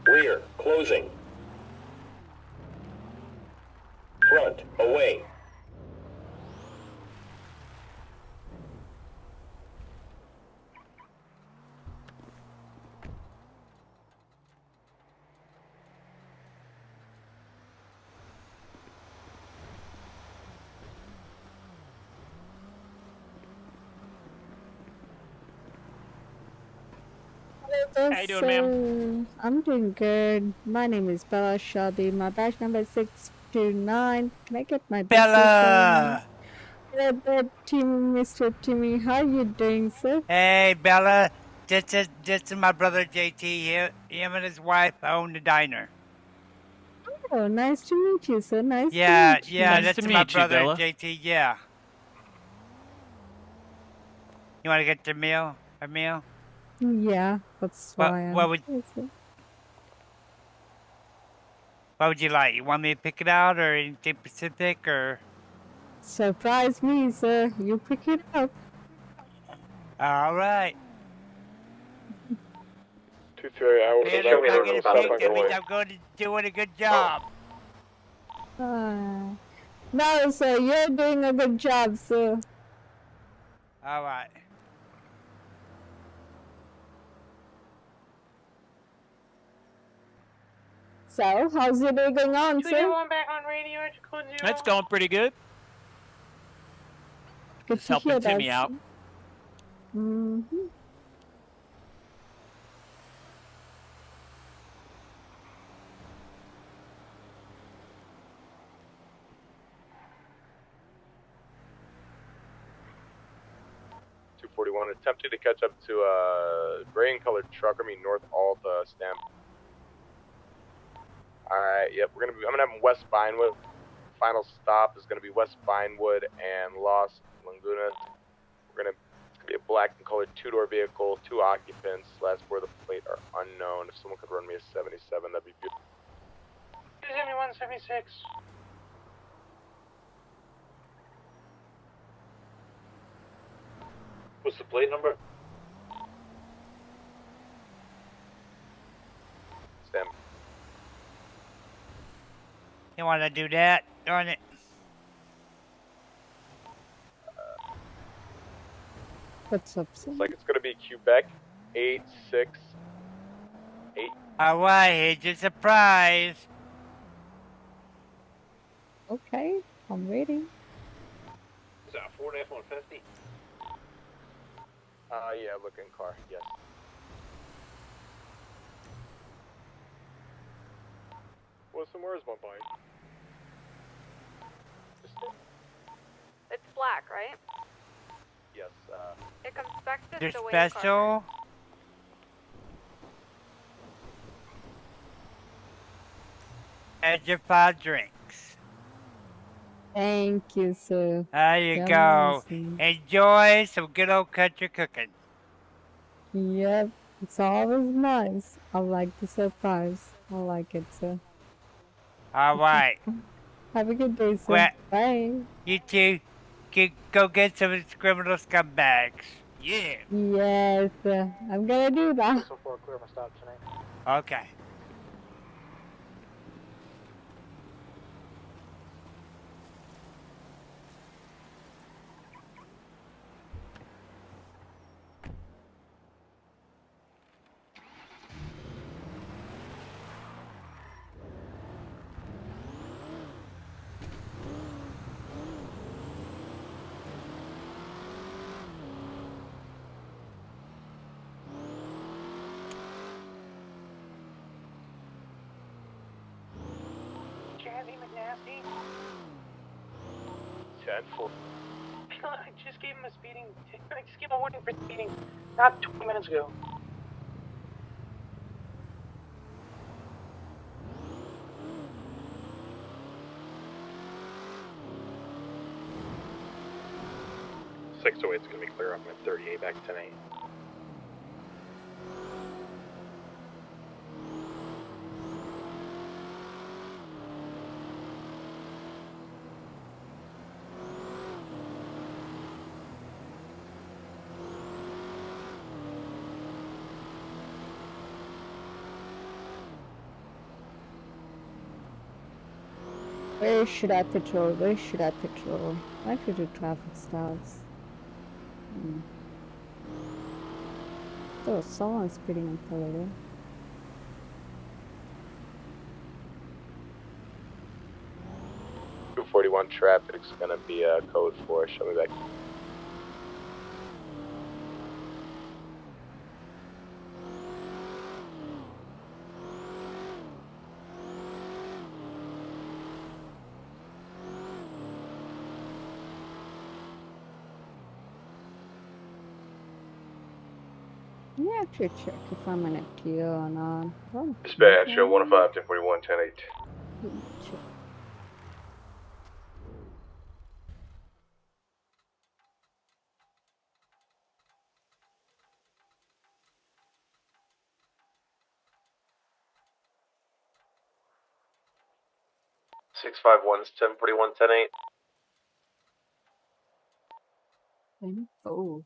Rear, closing. Front, away. How you doing, ma'am? I'm doing good. My name is Bella Shelby. My badge number is 629. Can I get my Bella! Mr. Timmy, how you doing, sir? Hey, Bella. This is my brother JT here. Him and his wife own the diner. Oh, nice to meet you, sir. Nice to meet you. Yeah, that's my brother JT, yeah. You want to get a meal? Yeah, that's why I'm What here, sir. would you like? You want me to pick it out or anything specific or? Surprise me, sir. You pick it up. All right. 2-3 hours. Man, if I get it picked, that means I'm going to doing a good job. No, sir, you're doing a good job, sir. All right. So, how's your day going on, sir? back on radio at code 0. That's going pretty good. Good Just to helping hear Timmy that, out. sir. Mm-hmm. Attempting to catch up to a gray and colored truck. I mean North Alta stamp. Alright, yep, I'm gonna have them West Vinewood. Final stop is gonna be West Vinewood and Los Lagunas. It's gonna be a black and colored two-door vehicle, 2 occupants. Last four of the plate are unknown. If someone could run me a 77, that'd be beautiful. 7176. What's the plate number? Stamp. You want to do that? Darn it. What's up, sir? Looks like it's gonna be Quebec 868. All right, here's your surprise. Okay, I'm ready. Is that a Ford F-150? Yeah, looking car, yes. Wilson, where is my bike? It's black, right? Yes, It comes back to They're the way special. And your 5 drinks. Thank you, sir. There you You're go. amazing. Enjoy some good old country cooking. Yep, it's always nice. I like the surprise. I like it, sir. All right. Have a good day, sir. Well, Bye. you two, go get some of these criminal scumbags. Yeah. Yes, I'm gonna do that. Clear my stop tonight. Okay. Jazzy McNasty. 10-4. I just gave him a speeding. I just gave him a warning for speeding. Not 20 minutes ago. Six oh eight's gonna be clear off my 38 back tonight. Where should I patrol? Where should I patrol? I should do traffic stops. Oh, someone's speeding on Toledo. .241 traffic's gonna be code 4. Show me back. Let me actually check if I'm an FTO or not. I don't Dispatch, think I show 105, am. 1041, 10-8. Let me check. Six five one's 1041, 10-8. Oh.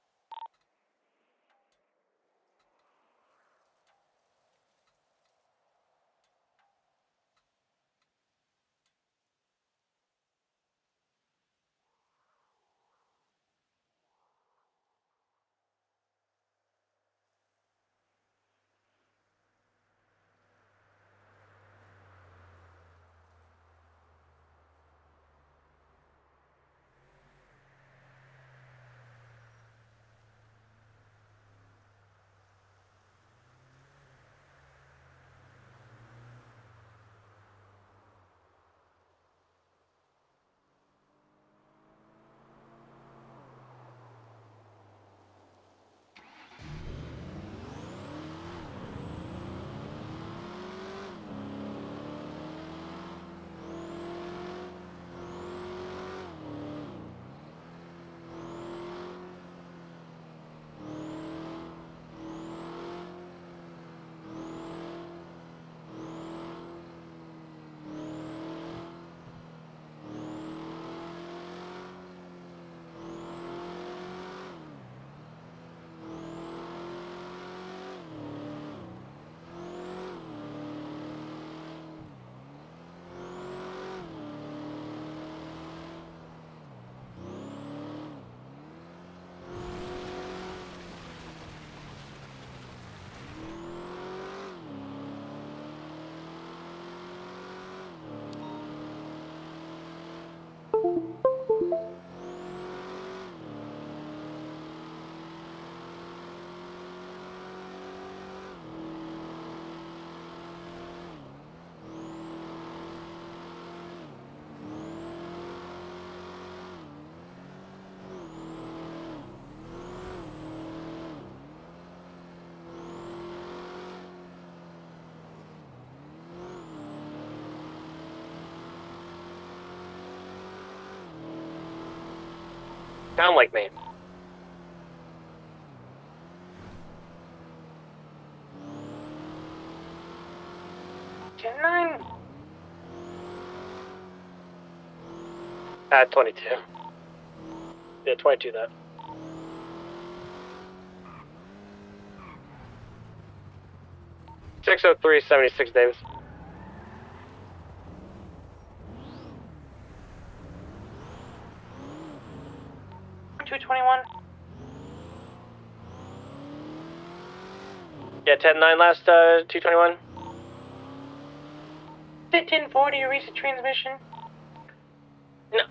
Sound like me. Nine. 22. Yeah, 22 that. $603.76 Davis. $221. Yeah, 10-9 last 221. 1040, recent transmission.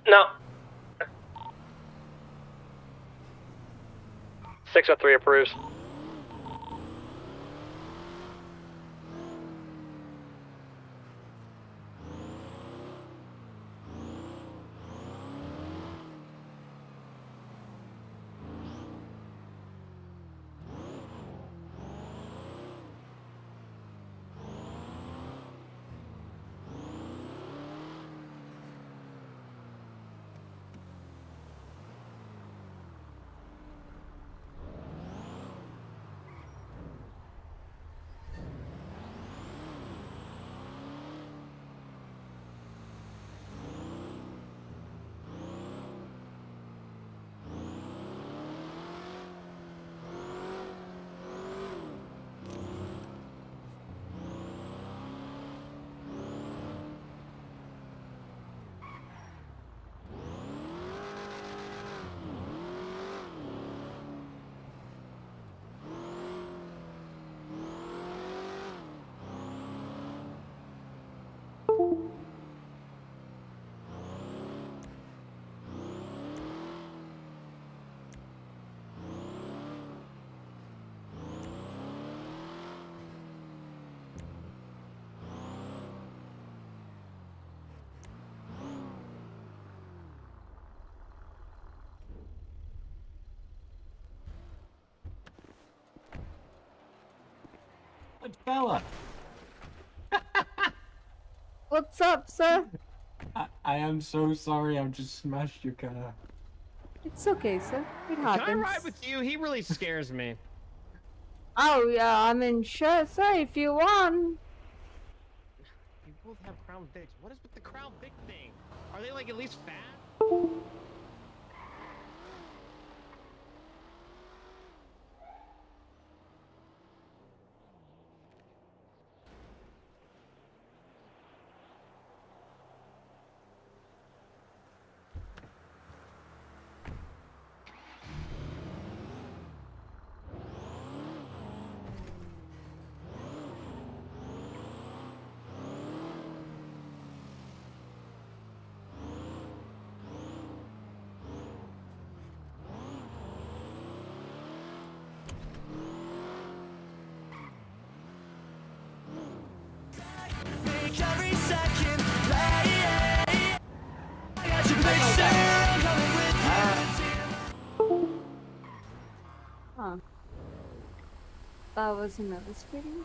No. 603 approves. Good fella. What's up, sir? I am so sorry. I've just smashed your car. It's okay, sir. It Can happens. I ride with you? He really scares me. Oh yeah, I mean, sure, sir, if you want. You both have Crown Vics. What is with the Crown Vic thing? Are they like at least fast? Huh. That was another speeding.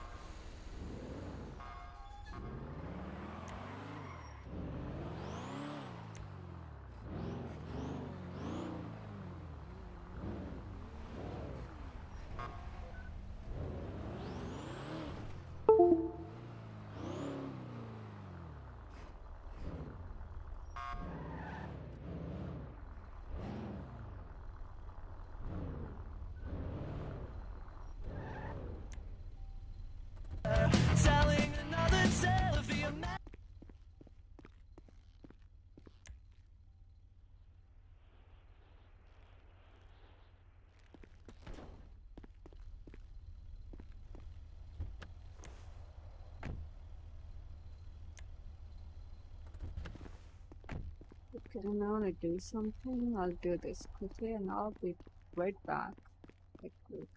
Telling another tale of the Okay, I want to do something. I'll do this quickly and I'll be right back. Like, quick.